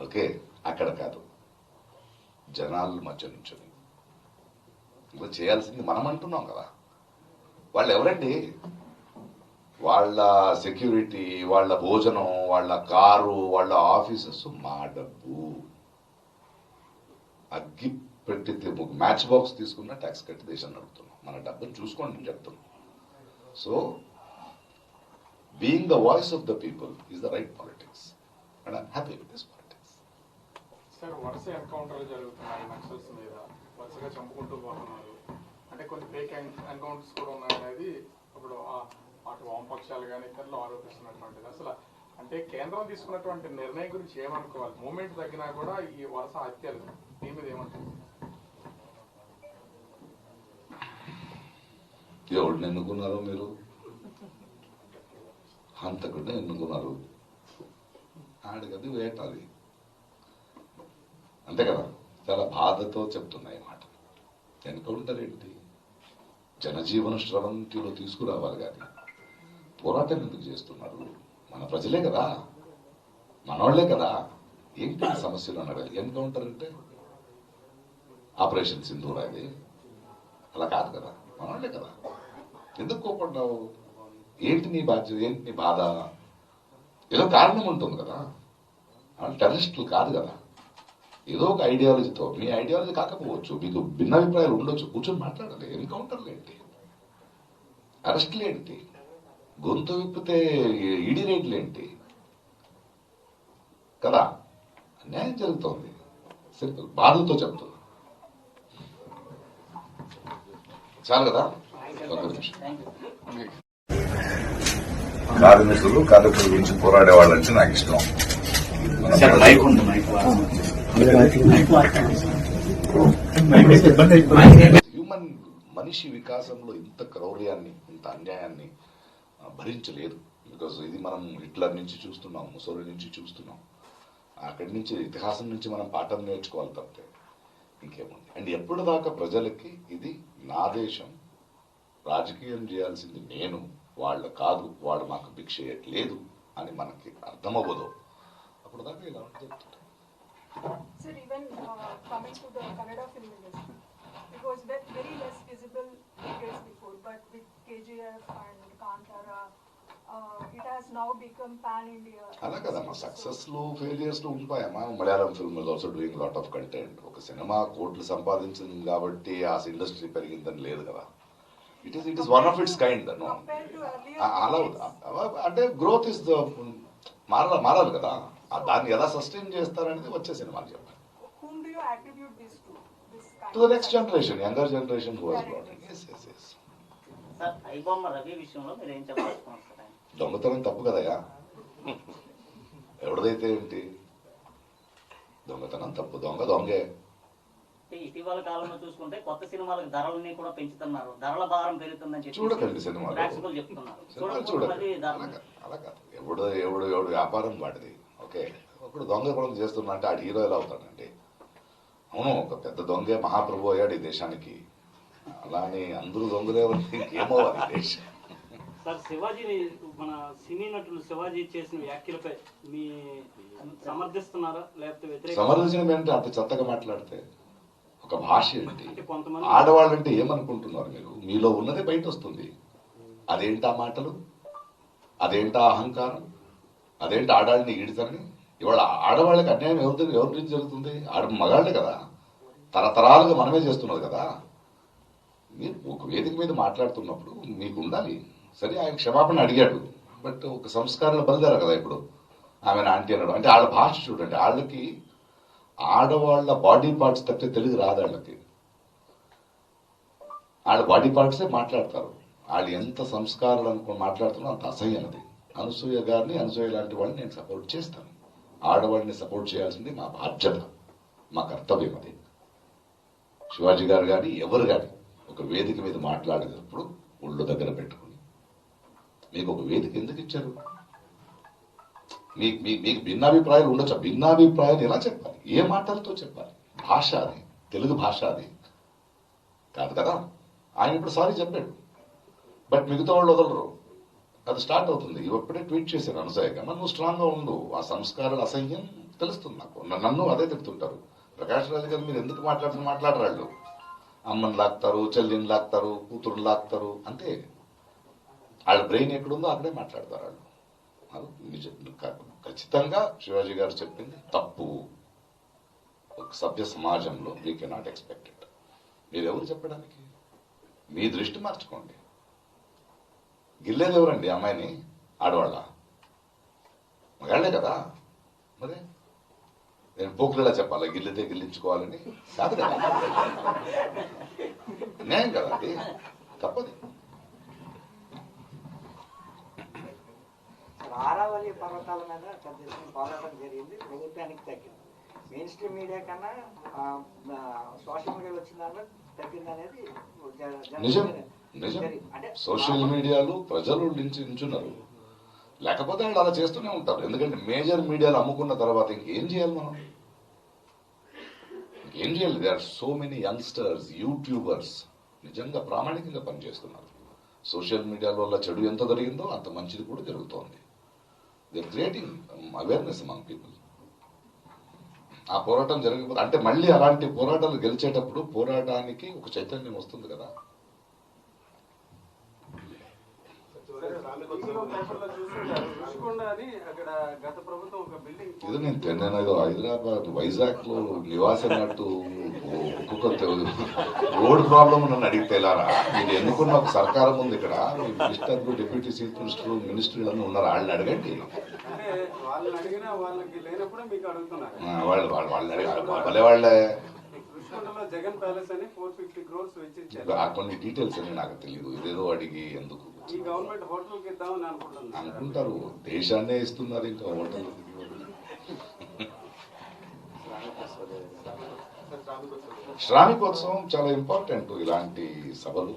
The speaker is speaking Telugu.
ఓకే, అక్కడ కాదు, జనాల మధ్య నుంచొని ఇలా చేయాల్సింది మనం అంటున్నాం కదా. వాళ్ళు ఎవరండి? వాళ్ళ సెక్యూరిటీ, వాళ్ళ భోజనం, వాళ్ళ కారు, వాళ్ళ ఆఫీసెస్ మా డబ్బు. అగ్గి పెట్టి మ్యాచ్ బాక్స్ తీసుకున్న ట్యాక్స్ కట్టి దేశాన్ని నడుపుతున్నాం. మన డబ్బును చూసుకోండి అని చెప్తున్నాం. So being the voice of the people is the right politics and I'm happy with this politics. Sir, వరుస ఎన్కౌంటర్లు జరుగుతున్నాయి, నక్సల్స్ మీద వరుసగా చంపుకుంటూ పోతున్నారు. అంటే కొన్ని ఫేక్ ఎన్కౌంటర్స్ కూడా ఉన్నాయనేది ఇప్పుడు అటు వామపక్షాలు కానీ ఇతరులు ఆరోపిస్తున్నటువంటిది. అసలు అంటే కేంద్రం తీసుకున్నటువంటి నిర్ణయం గురించి ఏమనుకోవాలి? మూమెంట్ తగ్గినా కూడా ఈ వరుస హత్యలు దీని మీద ఏమంటారు? ఎవరిని ఎన్నుకున్నారో మీరు? హంతకుడిని ఎన్నుకున్నారు. ఆడికది వేటాది, అంతే కదా. చాలా బాధతో చెప్తున్నాయి మాట. ఎన్కౌంటర్ ఏంటి? జనజీవన స్రవంతిలో తీసుకురావాలి కానీ పోరాటం ఎందుకు చేస్తున్నారు? మన ప్రజలే కదా, మనవాళ్లే కదా. ఏంటి సమస్యలు అన్నాడు. ఎన్కౌంటర్ అంటే ఆపరేషన్ సింధూర్ అది అలా కాదు కదా, మనవాళ్లే కదా. ఎందుకు కోపడ్డావు? ఏంటి నీ బాధ్యత? ఏంటి నీ బాధ? ఏదో కారణం ఉంటుంది కదా. టెర్రరిస్టులు కాదు కదా. ఏదో ఒక ఐడియాలజీతో, మీ ఐడియాలజీ కాకపోవచ్చు, మీకు భిన్నాభిప్రాయాలు ఉండొచ్చు, కూర్చొని మాట్లాడాలి. ఎన్కౌంటర్లు ఏంటి? అరెస్టులు ఏంటి? గొంతు విప్పితే ఈడీ రేట్లు ఏంటి కదా. అన్యాయం జరుగుతోంది. సింపుల్, బాధతో చెప్తున్నా. చాలు కదా. కార్మికులు కార్మికుల గురించి పోరాడే వాళ్ళంటే నాకు ఇష్టం. హ్యూమన్ మనిషి వికాసంలో ఇంత క్రౌర్యాన్ని, ఇంత అన్యాయాన్ని భరించలేదు. బికాజ్ ఇది మనం హిట్లర్ నుంచి చూస్తున్నాం, ముసోలి నుంచి చూస్తున్నాం. అక్కడి నుంచి ఇతిహాసం నుంచి మనం పాఠం నేర్చుకోవాలి తప్పితే ఇంకేముంది. అండ్ ఎప్పుడు దాకా ప్రజలకి ఇది నా దేశం, రాజకీయం చేయాల్సింది నేను, వాళ్ళు కాదు, వాడు మాకు భిక్ష లేదు అని మనకి అర్థమవ్వదు, అప్పుడు దాకా ఇలా ఉంటుంది. Sir, even coming to the Kannada film industry, it was very less visible decades before, but with KGF and Kantara, it has now become pan-India. అలా కదమ్మా, సక్సెస్లు ఫెయిలియర్స్లు ఉంటాయమ్మా. Malayalam film is also doing lot of content. ఒక సినిమా కోట్లు సంపాదించింది కాబట్టి ఆ ఇండస్ట్రీ పెరిగిందని లేదు కదా. It is one of its kind. అలా అంటే గ్రోత్ ఇస్ ద మారాలి కదా. దాన్ని ఎలా సస్టైన్ చేస్తారనేది వచ్చే సినిమాలు చెప్పాలి. To the next generation, younger generation who has brought it. yes yes yes. Sir, iBomma Ravi విషయంలో మీరు ఏం చెప్పాలనుకుంటున్నారు? దొంగతనం తప్పు కదయా, ఎవరిదైతే ఏంటి. దొంగతనం తప్పు, దొంగే. ఇటీవల కాలంలో చూసుకుంటే కొత్త సినిమాలకు ధరలని కూడా పెంచుతున్నారు, ధరల భారం పెరుగుతుందని చెప్పి చూడకండి సినిమాలు, చెప్తున్నారు. చూడండి. అలా కాదు, ఎవడు వ్యాపారం వాడిది. ఓకే, ఇప్పుడు దొంగ కూడా చేస్తున్నా అంటే ఆడు హీరో ఎలా అవుతాడండి? అవును, ఒక పెద్ద దొంగే మహాప్రభు అయ్యాడు ఈ దేశానికి. అలానే అందరూ దొంగలే ఏమవ్వాలి దేశం. సార్, శివాజీని, మన సినీ నటులు శివాజీ చేసిన వ్యాఖ్యలపై మీ సమర్థిస్తున్నారా లేకపోతే వ్యతిరేక? సమర్థించడం ఏంటి? అంత చెత్తగా మాట్లాడితే ఒక భాష ఏంటి? ఆడవాళ్ళంటే ఏమనుకుంటున్నారు మీరు? మీలో ఉన్నదే బయట వస్తుంది. అదేంటా మాటలు, అదేంటా అహంకారం, అదేంటి ఆడాళ్ళని ఈడుతారని. ఇవాళ ఆడవాళ్ళకి అన్యాయం ఎవరి నుంచి జరుగుతుంది? మగాళ్ళే కదా, తరతరాలుగా మనమే చేస్తున్నది కదా. మీరు ఒక వేదిక మీద మాట్లాడుతున్నప్పుడు మీకు ఉండాలి. సరే, ఆయన క్షమాపణ అడిగాడు, బట్ ఒక సంస్కారాలు బలిదారు కదా. ఇప్పుడు ఆమెను ఆంటీ అన్నాడు అంటే వాళ్ళ భాష చూడండి. వాళ్ళకి ఆడవాళ్ళ బాడీ పార్ట్స్ తప్పితే తెలుగు రాదు వాళ్ళకి. వాళ్ళ బాడీ పార్ట్సే మాట్లాడతారు. వాళ్ళు ఎంత సంస్కారాలు అనుకుని మాట్లాడుతున్నా అంత అసహ్యనది. అనసూయ గారిని, అనసూయ లాంటి వాళ్ళని నేను సపోర్ట్ చేస్తాను. ఆడవాళ్ళని సపోర్ట్ చేయాల్సింది మా బాధ్యత, మా కర్తవ్యం. అది శివాజీ గారు కానీ ఎవరు కానీ ఒక వేదిక మీద మాట్లాడేటప్పుడు ఒళ్ళు దగ్గర పెట్టుకుని, మీకు ఒక వేదిక ఎందుకు ఇచ్చారు? మీకు భిన్నాభిప్రాయాలు ఉండొచ్చు. భిన్నాభిప్రాయాలు ఎలా చెప్పాలి? ఏ మాటలతో చెప్పాలి? భాష అది, తెలుగు భాష అది కాదు కదా. ఆయన ఇప్పుడు సారీ చెప్పాడు, బట్ మిగతా వాళ్ళు వదలరు. అది స్టార్ట్ అవుతుంది. ఎప్పుడే ట్వీట్ చేశాను అనసూయగా, నువ్వు స్ట్రాంగ్ గా ఉండు, ఆ సంస్కారాల అసహ్యం తెలుస్తుంది నాకు. నన్ను అదే తిడుతుంటారు, ప్రకాష్ రాజు గారు మీరు ఎందుకు మాట్లాడరాళ్ళు, అమ్మని లాక్తారు, చెల్లిని లాక్తారు, కూతురుని లాక్తారు, అంతే. వాళ్ళ బ్రెయిన్ ఎక్కడుందో అక్కడే మాట్లాడతారు వాళ్ళు. అది నిజం. ఖచ్చితంగా శివాజీ గారు చెప్పింది తప్పు. ఒక సభ్య సమాజంలో వీ కెనాట్ ఎక్స్పెక్ట్ ఇట్. మీరెవరు చెప్పడానికి? మీ దృష్టి మార్చుకోండి. గిల్లేది ఎవరండి అమ్మాయిని? ఆడవాళ్ళ? మగాళ్లే కదా. మరి నేను పోకులేలా చెప్పాలా గిల్లితే గిల్లించుకోవాలని? కాదు కదా, న్యాయం కదా అది, తప్పది. ఆరావళి పర్వతాల మీద పెద్ద ఎత్తున పోరాటం జరిగింది, ప్రభుత్వానికి తగ్గింది. మెయిన్ స్ట్రీమ్ మీడియా కన్నా సోషల్ మీడియా వచ్చిన దాంట్లో తగ్గింది అనేది నిజం. నిజం. అంటే సోషల్ మీడియాలో ప్రజలు నించున్నారు, లేకపోతే వాళ్ళు అలా చేస్తూనే ఉంటారు. ఎందుకంటే మేజర్ మీడియాలు అమ్ముకున్న తర్వాత ఇంకేం చేయాలి మనం? ఇంకేం చేయాలి? There are so many youngsters, YouTubers నిజంగా ప్రామాణికంగా పనిచేస్తున్నారు. సోషల్ మీడియాలో వల్ల చెడు ఎంత జరిగిందో అంత మంచిది కూడా జరుగుతోంది. They creating awareness among people. ఆ పోరాటం జరగకపోతే అంటే మళ్ళీ అలాంటి పోరాటాలు గెలిచేటప్పుడు పోరాటానికి ఒక చైతన్యం వస్తుంది కదా. ఇది నేను ఏదో హైదరాబాద్ వైజాగ్ లో నివాసన్నట్టు ఒక్కొక్క రోడ్ ప్రాబ్లం నన్ను అడిగితే ఎలారా? మీరు ఎన్నుకున్న ఒక సర్కారం ఉంది ఇక్కడ, మినిస్టర్లు, డిప్యూటీ చీఫ్ మినిస్టర్లు, మినిస్టర్లు ఉన్నారు, వాళ్ళని అడగండి. వాళ్ళని అడగాలి, వాళ్ళే జగన్ ప్యాలెస్ అని 450 crores వెచ్చించారు. కొన్ని డీటెయిల్స్ అని నాకు తెలియదు. ఇదేదో అడిగి ఎందుకు ఈ గవర్నమెంట్ హోటల్కి ఇద్దామని అనుకుంటున్నారు. అనుకుంటారు, దేశాన్నే ఇస్తున్నారు ఇంకా హోటల్. శ్రామికోత్సవం చాలా ఇంపార్టెంట్ ఇలాంటి సభలు.